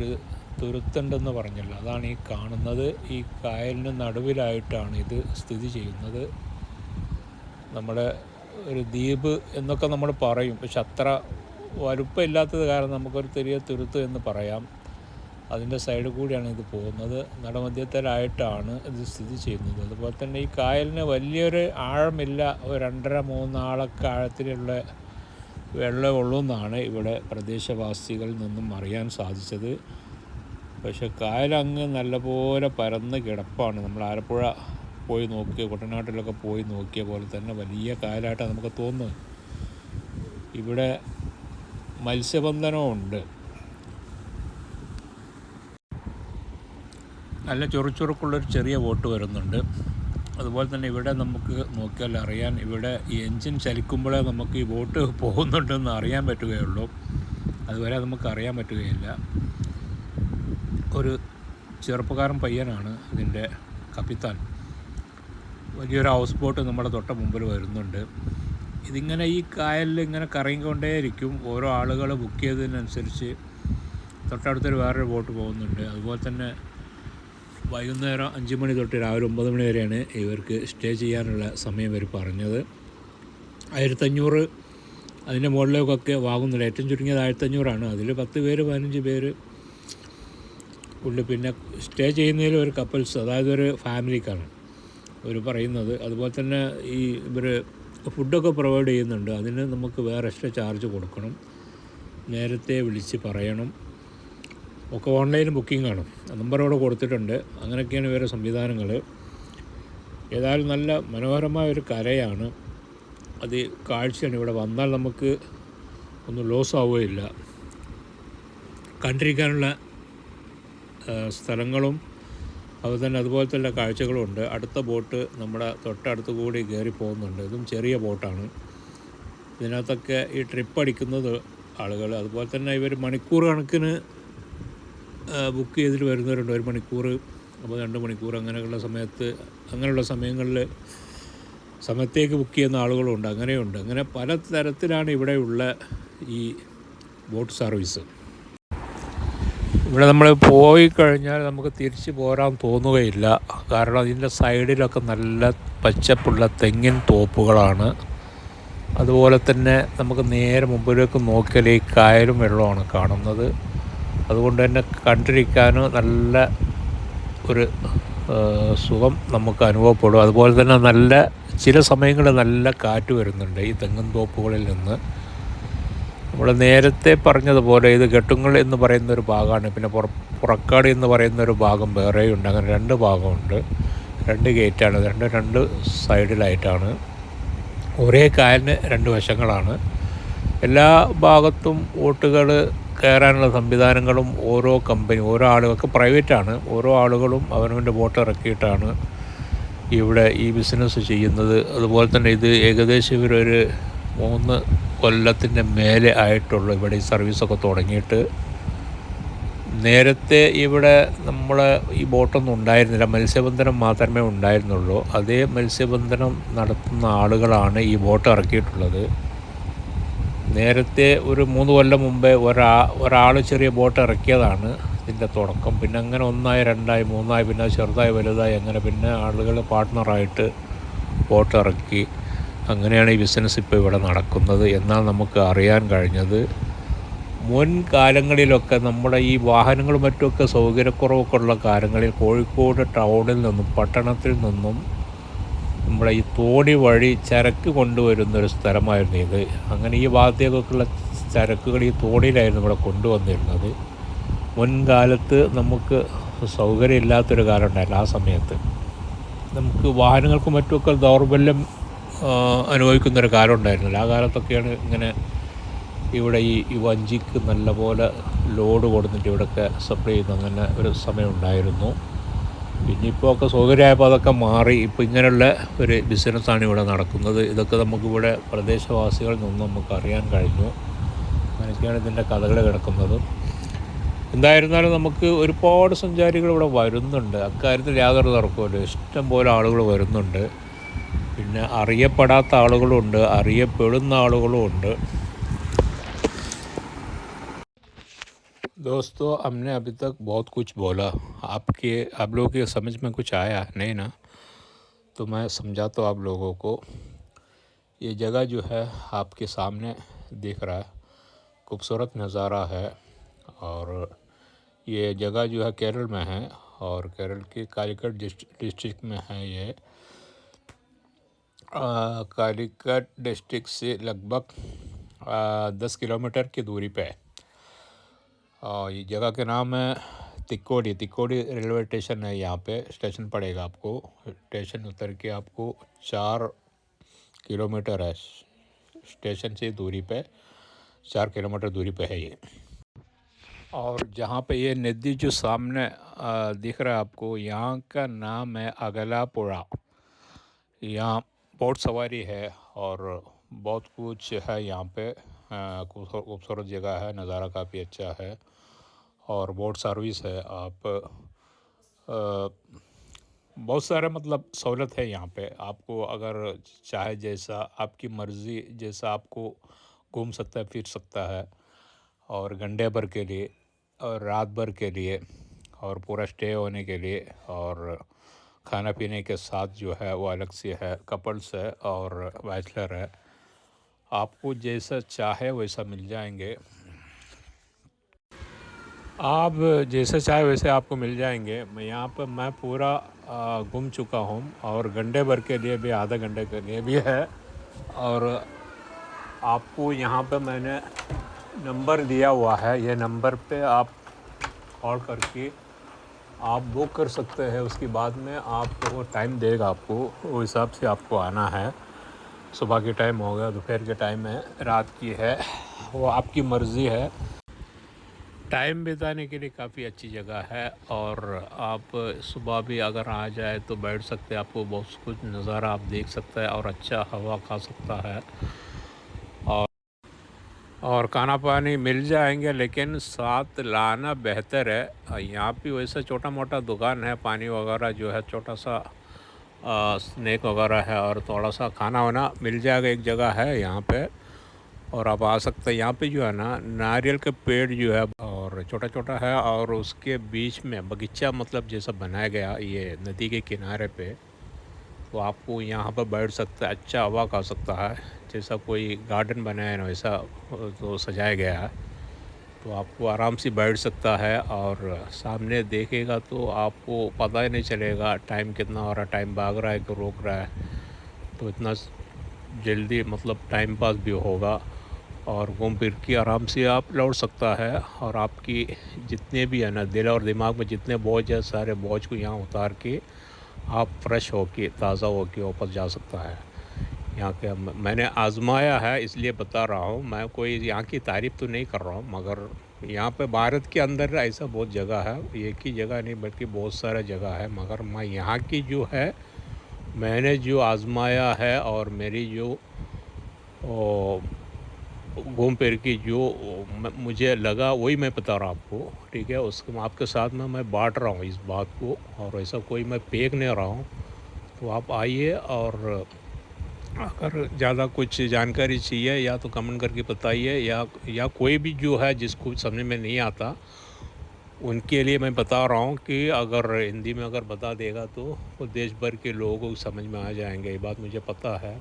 ഒരു തുരുത്തുണ്ടെന്ന് പറഞ്ഞല്ലോ, അതാണ് ഈ കാണുന്നത്. ഈ കായലിന് നടുവിലായിട്ടാണ് ഇത് സ്ഥിതി ചെയ്യുന്നത്. നമ്മുടെ ഒരു ദ്വീപ് എന്നൊക്കെ നമ്മൾ പറയും, പക്ഷെ അത്ര വലുപ്പമില്ലാത്തത് കാരണം നമുക്കൊരു ചെറിയ തുരുത്ത് എന്ന് പറയാം. അതിൻ്റെ സൈഡിൽ കൂടിയാണ് ഇത് പോകുന്നത്. നടുമധ്യത്തിലായിട്ടാണ് ഇത് സ്ഥിതി ചെയ്യുന്നത്. അതുപോലെ തന്നെ ഈ കായലിന് വലിയൊരു ആഴമില്ല, ഒരു 2.5-3 ആളൊക്കെ ആഴത്തിലുള്ള വെള്ളമുള്ളൂ എന്നാണ് ഇവിടെ പ്രദേശവാസികളിൽ നിന്നും അറിയാൻ സാധിച്ചത്. പക്ഷെ കായലങ്ങ് നല്ലപോലെ പരന്ന് കിടപ്പാണ്. നമ്മൾ ആലപ്പുഴ പോയി നോക്കിയ, കുട്ടനാട്ടിലൊക്കെ പോയി നോക്കിയ പോലെ തന്നെ വലിയ കായലായിട്ടാണ് നമുക്ക് തോന്നുന്നത്. ഇവിടെ മത്സ്യബന്ധനമുണ്ട്. നല്ല ചുറുചുറുക്കുള്ളൊരു ചെറിയ ബോട്ട് വരുന്നുണ്ട്. അതുപോലെ തന്നെ ഇവിടെ നമുക്ക് നോക്കിയാൽ അറിയാൻ, ഇവിടെ ഈ എൻജിൻ ചലിക്കുമ്പോഴേ നമുക്ക് ഈ ബോട്ട് പോകുന്നുണ്ടെന്ന് അറിയാൻ പറ്റുകയുള്ളൂ. അതുവരെ നമുക്ക് അറിയാൻ പറ്റുകയില്ല. ഒരു ചെറുപ്പക്കാരൻ പയ്യനാണ് ഇതിൻ്റെ കപ്പിത്താൻ. വലിയൊരു ഹൗസ് ബോട്ട് നമ്മുടെ തൊട്ട മുമ്പിൽ വരുന്നുണ്ട്. ഇതിങ്ങനെ ഈ കായലിൽ ഇങ്ങനെ കറങ്ങിക്കൊണ്ടേയിരിക്കും. ഓരോ ആളുകൾ ബുക്ക് ചെയ്തതിനനുസരിച്ച് തൊട്ടടുത്തൊരു വേറൊരു ബോട്ട് പോകുന്നുണ്ട്. അതുപോലെ തന്നെ വൈകുന്നേരം 5 മണി തൊട്ട് രാവിലെ 9 മണി വരെയാണ് ഇവർക്ക് സ്റ്റേ ചെയ്യാനുള്ള സമയം ഇവർ പറഞ്ഞത്. 1500 അതിൻ്റെ മുകളിലേക്കൊക്കെ വാങ്ങുന്നില്ല. ഏറ്റവും ചുരുങ്ങിയത് 1500 അതിൽ 10 പേര് 15 പേര് ഉണ്ട്. പിന്നെ സ്റ്റേ ചെയ്യുന്നതിൽ ഒരു കപ്പിൾസ്, അതായത് ഒരു ഫാമിലിക്കാണ് അവർ പറയുന്നത്. അതുപോലെ തന്നെ ഇവർ ഫുഡൊക്കെ പ്രൊവൈഡ് ചെയ്യുന്നുണ്ട്. അതിന് നമുക്ക് വേറെ എക്സ്ട്രാ ചാർജ് കൊടുക്കണം, നേരത്തെ വിളിച്ച് പറയണം. ഒക്കെ ഓൺലൈൻ ബുക്കിംഗ് ആണ്, നമ്പറോടെ കൊടുത്തിട്ടുണ്ട്. അങ്ങനെയൊക്കെയാണ് വേറെ സംവിധാനങ്ങൾ. ഏതായാലും നല്ല മനോഹരമായ ഒരു കരയാണ്, അത് കാഴ്ചയാണ്. ഇവിടെ വന്നാൽ നമുക്ക് ഒന്നും ലോസ് ആവുകയില്ല. കണ്ടിരിക്കാനുള്ള സ്ഥലങ്ങളും അതുപോലെ തന്നെ കാഴ്ചകളും ഉണ്ട്. അടുത്ത ബോട്ട് നമ്മുടെ തൊട്ടടുത്ത് കൂടി കയറി പോകുന്നുണ്ട്. ഇതും ചെറിയ ബോട്ടാണ്. ഇതിനകത്തൊക്കെ ഈ ട്രിപ്പ് അടിക്കുന്നത് ആളുകൾ. അതുപോലെ തന്നെ ഇവർ മണിക്കൂർ കണക്കിന് ബുക്ക് ചെയ്തിട്ട് വരുന്നവരുണ്ട്. 1 മണിക്കൂർ, അപ്പോൾ 2 മണിക്കൂർ, അങ്ങനെയുള്ള സമയങ്ങളിൽ സമയത്തേക്ക് ബുക്ക് ചെയ്യുന്ന ആളുകളുണ്ട്. അങ്ങനെയുണ്ട്. അങ്ങനെ പല തരത്തിലാണ് ഇവിടെയുള്ള ഈ ബോട്ട് സർവീസ്. ഇവിടെ നമ്മൾ പോയി കഴിഞ്ഞാൽ നമുക്ക് തിരിച്ച് പോരാൻ തോന്നുകയില്ല. കാരണം അതിൻ്റെ സൈഡിലൊക്കെ നല്ല പച്ചപ്പുള്ള തെങ്ങിൻ തോപ്പുകളാണ്. അതുപോലെ തന്നെ നമുക്ക് നേരെ മുമ്പിലേക്ക് നോക്കിയാൽ ഈ കായലും വെള്ളമാണ് കാണുന്നത്. അതുകൊണ്ട് തന്നെ കണ്ടിരിക്കാൻ നല്ല ഒരു സുഖം നമുക്ക് അനുഭവപ്പെടും. അതുപോലെ തന്നെ ചില സമയങ്ങളിൽ നല്ല കാറ്റ് വരുന്നുണ്ട് ഈ തെങ്ങിൻ തോപ്പുകളിൽ നിന്ന്. നമ്മൾ നേരത്തെ പറഞ്ഞതുപോലെ ഇത് കെട്ടുങ്ങൾ എന്ന് പറയുന്നൊരു ഭാഗമാണ്. പിന്നെ പുറക്കാട് എന്ന് പറയുന്നൊരു ഭാഗം വേറെയുണ്ട്. അങ്ങനെ 2 ഭാഗമുണ്ട്, 2 ഗേറ്റാണ്. രണ്ട് സൈഡിലായിട്ടാണ്. ഒരേ കായലിന് 2 വശങ്ങളാണ്. എല്ലാ ഭാഗത്തും ബോട്ടുകൾ കയറാനുള്ള സംവിധാനങ്ങളും ഓരോ കമ്പനി, ഓരോ ആളുകൾക്ക് പ്രൈവറ്റാണ്. ഓരോ ആളുകളും അവനവൻ്റെ ബോട്ട് ഇറക്കിയിട്ടാണ് ഇവിടെ ഈ ബിസിനസ് ചെയ്യുന്നത്. അതുപോലെ തന്നെ ഇത് ഏകദേശം ഇവരൊരു 3 കൊല്ലത്തിൻ്റെ മേലെ ആയിട്ടുള്ളൂ ഇവിടെ ഈ സർവീസൊക്കെ തുടങ്ങിയിട്ട്. നേരത്തെ ഇവിടെ ഈ ബോട്ടൊന്നും ഉണ്ടായിരുന്നില്ല, മത്സ്യബന്ധനം മാത്രമേ ഉണ്ടായിരുന്നുള്ളൂ. അതേ മത്സ്യബന്ധനം നടത്തുന്ന ആളുകളാണ് ഈ ബോട്ട് ഇറക്കിയിട്ടുള്ളത്. നേരത്തെ ഒരു 3 കൊല്ലം മുമ്പേ ഒരാൾ ചെറിയ ബോട്ട് ഇറക്കിയതാണ് ഇതിൻ്റെ തുടക്കം. പിന്നെ അങ്ങനെ 1, 2, 3, പിന്നെ ചെറുതായി വലുതായി, അങ്ങനെ പിന്നെ ആളുകൾ പാർട്ട്ണറായിട്ട് ബോട്ട് ഇറക്കി. അങ്ങനെയാണ് ഈ ബിസിനസ് ഇപ്പോൾ ഇവിടെ നടക്കുന്നത് എന്നാണ് നമുക്ക് അറിയാൻ കഴിഞ്ഞത്. മുൻകാലങ്ങളിലൊക്കെ നമ്മുടെ ഈ വാഹനങ്ങളും മറ്റുമൊക്കെ സൗകര്യക്കുറവൊക്കെ ഉള്ള കാലങ്ങളിൽ കോഴിക്കോട് ടൗണിൽ നിന്നും പട്ടണത്തിൽ നിന്നും നമ്മുടെ ഈ തോണി വഴി ചരക്ക് കൊണ്ടുവരുന്നൊരു സ്ഥലമായിരുന്നു ഇത്. അങ്ങനെ ഈ ഭാഗത്തേക്കൊക്കെയുള്ള ചരക്കുകൾ ഈ തോണിയിലായിരുന്നു ഇവിടെ കൊണ്ടുവന്നിരുന്നത്. മുൻകാലത്ത് നമുക്ക് സൗകര്യമില്ലാത്തൊരു കാലം ഉണ്ടായില്ല. ആ സമയത്ത് നമുക്ക് വാഹനങ്ങൾക്കും മറ്റുമൊക്കെ ദൗർബല്യം അനുഭവിക്കുന്നൊരു കാലം ഉണ്ടായിരുന്നില്ല. ആ കാലത്തൊക്കെയാണ് ഇങ്ങനെ ഇവിടെ ഈ വഞ്ചിക്ക് നല്ലപോലെ ലോഡ് കൊടുത്തിട്ട് ഇവിടെയൊക്കെ സപ്ലൈ ചെയ്യുന്ന അങ്ങനെ ഒരു സമയം ഉണ്ടായിരുന്നു. പിന്നെ ഇപ്പോൾ ഒക്കെ സൗകര്യമായപ്പോൾ അതൊക്കെ മാറി. ഇപ്പോൾ ഇങ്ങനെയുള്ള ഒരു ബിസിനസ്സാണ് ഇവിടെ നടക്കുന്നത്. ഇതൊക്കെ നമുക്കിവിടെ പ്രദേശവാസികളിൽ നിന്നും നമുക്ക് അറിയാൻ കഴിഞ്ഞു. അങ്ങനെയൊക്കെയാണ് ഇതിൻ്റെ കഥകൾ കിടക്കുന്നത്. എന്തായിരുന്നാലും നമുക്ക് ഒരുപാട് സഞ്ചാരികൾ ഇവിടെ വരുന്നുണ്ട്, അക്കാര്യത്തിൽ യാതൊരു തർക്കവുമില്ല. ഇഷ്ടം പോലെ ആളുകൾ വരുന്നുണ്ട്. പിന്നെ അറിയപ്പെടാത്ത ആളുകളുണ്ട്, അറിയപ്പെടുന്ന ആളുകളും ഉണ്ട്. दोस्तों, हमने अभी तक बहुत कुछ बोला। आप लोगों के समझ में कुछ आया नहीं ना? तो मैं समझाता हूँ आप लोगों को। ये जगह जो है आपके सामने दिख रहा है, खूबसूरत नज़ारा है। और ये जगह जो है केरल में है, और केरल के कालीकट डिस्ट्रिक्ट में है ये। कालीकट डिस्ट्रिक्ट से लगभग 10 किलोमीटर की दूरी पे है। और ये जगह के नाम है तिकोड़ी। तिकोड़ी रेलवे स्टेशन है। यहाँ पे स्टेशन पड़ेगा आपको। स्टेशन उतर के आपको 4 किलोमीटर है, स्टेशन से दूरी पे 4 किलोमीटर दूरी पे है ये। और जहाँ पे ये नदी जो सामने दिख रहा है आपको, यहाँ का नाम है अगलापुड़ा। यहाँ बोट सवारी है और बहुत कुछ है यहाँ पे। खूबसूरत जगह है, नज़ारा काफ़ी अच्छा है और बोट सर्विस है। आप बहुत सारा मतलब सहूलत है यहाँ पे। आपको अगर चाहे जैसा आपकी मर्ज़ी जैसा आपको घूम सकता है, फिर सकता है। और घंटे भर के लिए और रात भर के लिए और पूरा स्टे होने के लिए और खाना पीने के साथ जो है वो अलग से है। कपल्स है और बैचलर है, आपको जैसा चाहे वैसा मिल जाएंगे। आप जैसे चाहे वैसे आपको मिल जाएंगे। मैं पूरा घूम चुका हूँ और घंटे भर के लिए भी, आधा घंटे के लिए भी है। और आपको यहाँ पे मैंने नंबर दिया हुआ है, ये नंबर पे आप कॉल करके आप बुक कर सकते हैं। उसके बाद में आपको टाइम देगा, आपको वो हिसाब से आपको आना है। सुबह के टाइम हो गया, दोपहर के टाइम है, रात की है, वो आपकी मर्ज़ी है। टाइम बिताने के लिए काफ़ी अच्छी जगह है। और आप सुबह भी अगर आ जाए तो बैठ सकते हैं, आपको बहुत कुछ नज़ारा आप देख सकते हैं और अच्छा हवा खा सकता है। और खाना पानी मिल जाएंगे, लेकिन साथ लाना बेहतर है। यहाँ पे वैसे छोटा मोटा दुकान है, पानी वगैरह जो है, छोटा सा स्नैक वगैरह है और थोड़ा सा खाना वाना मिल जाएगा। एक जगह है यहाँ पे और आप आ सकते हैं। यहाँ पे जो है ना, नारियल के पेड़ जो है और छोटा छोटा है और उसके बीच में बगीचा मतलब जैसा बनाया गया ये नदी के किनारे पे। तो आपको यहाँ पर बैठ सकता है, अच्छा हवा खा सकता है। जैसा कोई गार्डन बनाया है ना वैसा तो सजाया गया है। तो आपको आराम से बैठ सकता है और सामने देखेगा तो आपको पता ही नहीं चलेगा टाइम कितना हो रहा है, टाइम भाग रहा है कि रोक रहा है। तो इतना जल्दी मतलब टाइम पास भी होगा और घूम फिर के आराम से आप लौट सकता है। और आपकी जितने भी है ना दिल और दिमाग में जितने बोझ है, सारे बोझ को यहाँ उतार के आप फ्रेश होके ताज़ा होके वापस जा सकता है। यहाँ के मैंने आज़माया है इसलिए बता रहा हूँ। मैं कोई यहाँ की तारीफ़ तो नहीं कर रहा हूँ, मगर यहाँ पे भारत के अंदर ऐसा बहुत जगह है। एक ही जगह नहीं बल्कि बहुत सारा जगह है, मगर मैं यहाँ की जो है मैंने जो आज़माया है और मेरी जो घूम फिर की जो मुझे लगा वही मैं बता रहा हूँ आपको, ठीक है। उसको आपके साथ में मैं बांट रहा हूँ इस बात को, और ऐसा कोई मैं फेंक नहीं रहा हूँ। तो आप आइए और अगर ज़्यादा कुछ जानकारी चाहिए या तो कमेंट करके बताइए, या कोई भी जो है जिसको समझ में नहीं आता उनके लिए मैं बता रहा हूँ कि अगर हिंदी में अगर बता देगा तो वो देश भर के लोगों को समझ में आ जाएंगे। ये बात मुझे पता है,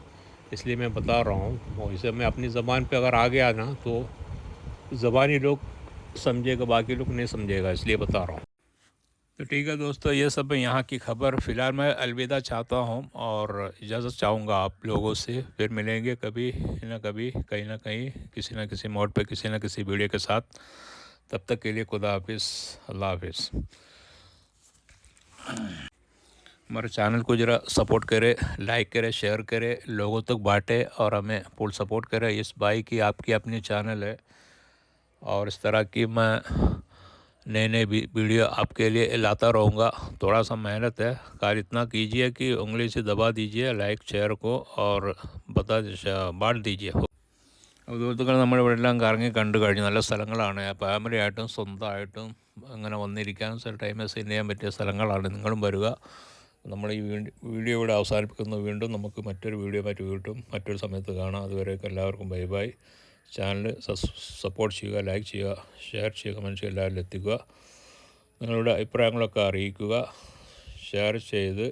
इसलिए मैं बता रहा हूँ। और इसे मैं अपनी ज़बान पे अगर आ गया ना तो ज़बानी लोग समझेगा, बाकी लोग नहीं समझेगा, इसलिए बता रहा हूँ। तो ठीक है दोस्तों, ये सब यहाँ की खबर। फ़िलहाल मैं अलविदा चाहता हूँ और इजाज़त चाहूँगा आप लोगों से। फिर मिलेंगे कभी ना कभी, कहीं ना कहीं, किसी न किसी मोड़ पे, किसी न किसी वीडियो के साथ। तब तक के लिए खुदा हाफिज़, अल्लाह हाफिज़। हमारे चैनल को ज़रा सपोर्ट करें, लाइक करें, शेयर करें, लोगों तक बांटें और हमें फुल सपोर्ट करें। इस भाई की आपकी अपनी चैनल है और इस तरह की मैं नए नए वीडियो आपके लिए लाता रहूँगा। थोड़ा सा मेहनत है, कार्य इतना कीजिए कि उंगली से दबा दीजिए लाइक शेयर को और ബാട്ട് दीजिए। സുഹൃത്തുക്കൾ, നമ്മുടെ ഇവിടെ കറങ്ങി കണ്ടു കഴിഞ്ഞു. നല്ല സ്ഥലങ്ങളാണ്. ഫാമിലി ആയിട്ടും സ്വന്തമായിട്ടും അങ്ങനെ വന്നിരിക്കാനും ടൈം സ്പെൻഡ് ചെയ്യാൻ പറ്റിയ സ്ഥലങ്ങളാണ്. നിങ്ങളും വരിക. നമ്മൾ ഈ വീഡിയോ ഇവിടെ അവസാനിപ്പിക്കുന്നു. വീണ്ടും നമുക്ക് മറ്റൊരു വീഡിയോ മറ്റു കിട്ടും, മറ്റൊരു സമയത്ത് കാണാം. അതുവരേക്കും എല്ലാവർക്കും ബൈ ബൈ. ചാനൽ സപ്പോർട്ട് ചെയ്യുക, ലൈക്ക് ചെയ്യുക, ഷെയർ ചെയ്യുക, കമൻറ്റ് ചെയ്യുക, എല്ലാവരിലും എത്തിക്കുക. നിങ്ങളുടെ അഭിപ്രായങ്ങളൊക്കെ അറിയിക്കുക. ഷെയർ ചെയ്ത്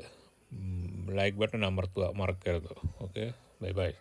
ലൈക്ക് ബട്ടൺ അമർത്തുക മറക്കരുത്. Okay, bye bye.